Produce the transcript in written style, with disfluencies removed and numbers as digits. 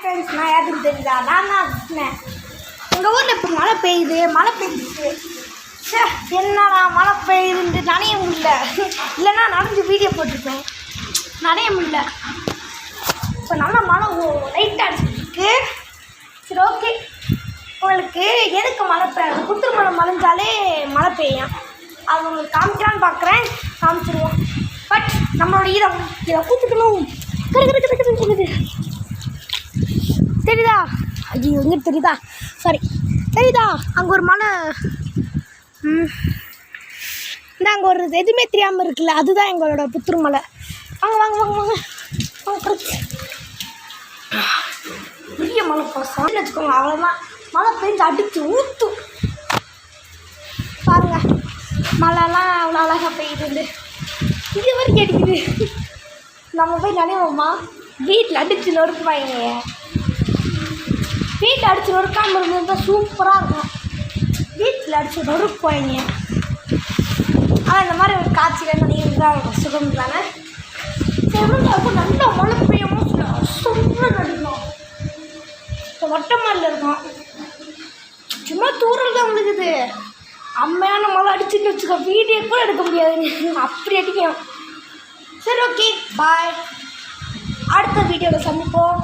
Friends, நான் யாருக்கு தெரியுதா? நான் தான் இருந்தேன். எங்கள் ஊரில் இப்போ மழை பெய்யுது, மழை பெய்யுது. என்னடா மழை பெய்யுதுன்ட்டு நனைய முடியல. இல்லைன்னா நடந்து வீடியோ போட்டிருப்பேன். நனைய முடியல. இப்போ நல்லா மழை லைட்டாக அடிச்சுருக்கு. சரி, ஓகே. உங்களுக்கு எதுக்கு மழை பெய்யும்? புத்தூர் மழை மழைஞ்சாலே மழை பெய்யும். அது உங்களுக்கு காமிக்கலான்னு பார்க்குறேன். காமிச்சிருவோம். பட் நம்மளோட இதை கூத்துக்கணும். தெரியுதா? ஐயோ, எங்கே தெரியுதா? சாரி, தெரியுதா? அங்கே ஒரு மலை, இந்த அங்கே ஒரு எதுவுமே தெரியாமல் இருக்குல்ல, அதுதான் எங்களோட புத்தூர் மலை. வாங்க வாங்க வாங்க வாங்க வாங்க. பெரிய மழை பாசம் வச்சுக்கோங்க. அவ்வளோதான். மழை பெஞ்சு அடித்து ஊற்றும் பாருங்க. மழைலாம் அவ்வளோ அழகாக பெய்யுது. இது வரைக்கும் அடிக்குது. நம்ம போய் நினைவோமா? வீட்டில் அடித்து நொறுக்குவாங்க. வீட்டில் அடித்து நொறுக்காமல் இருந்திருந்தால் சூப்பராக இருக்கும். வீட்டில் அடித்து நொறுக்குவாங்க. ஆனால் இந்த மாதிரி ஒரு காட்சிகள் நினைவுதான் சுகம் தானே. அப்போ நல்லா மழை பெய்யவும் சூப்பராக நடிக்கும். இப்போ மொட்டை மாடியில் இருக்கும். சும்மா தூரல் தான் விழுகுது. அம்மையான மழை அடிச்சுட்டு வச்சுக்கோ, வீடியோ கூட எடுக்க முடியாது. அப்படி அடிக்கும். சரி, ஓகே, பாய். அடுத்த வீடியோவில் சந்திப்போம்.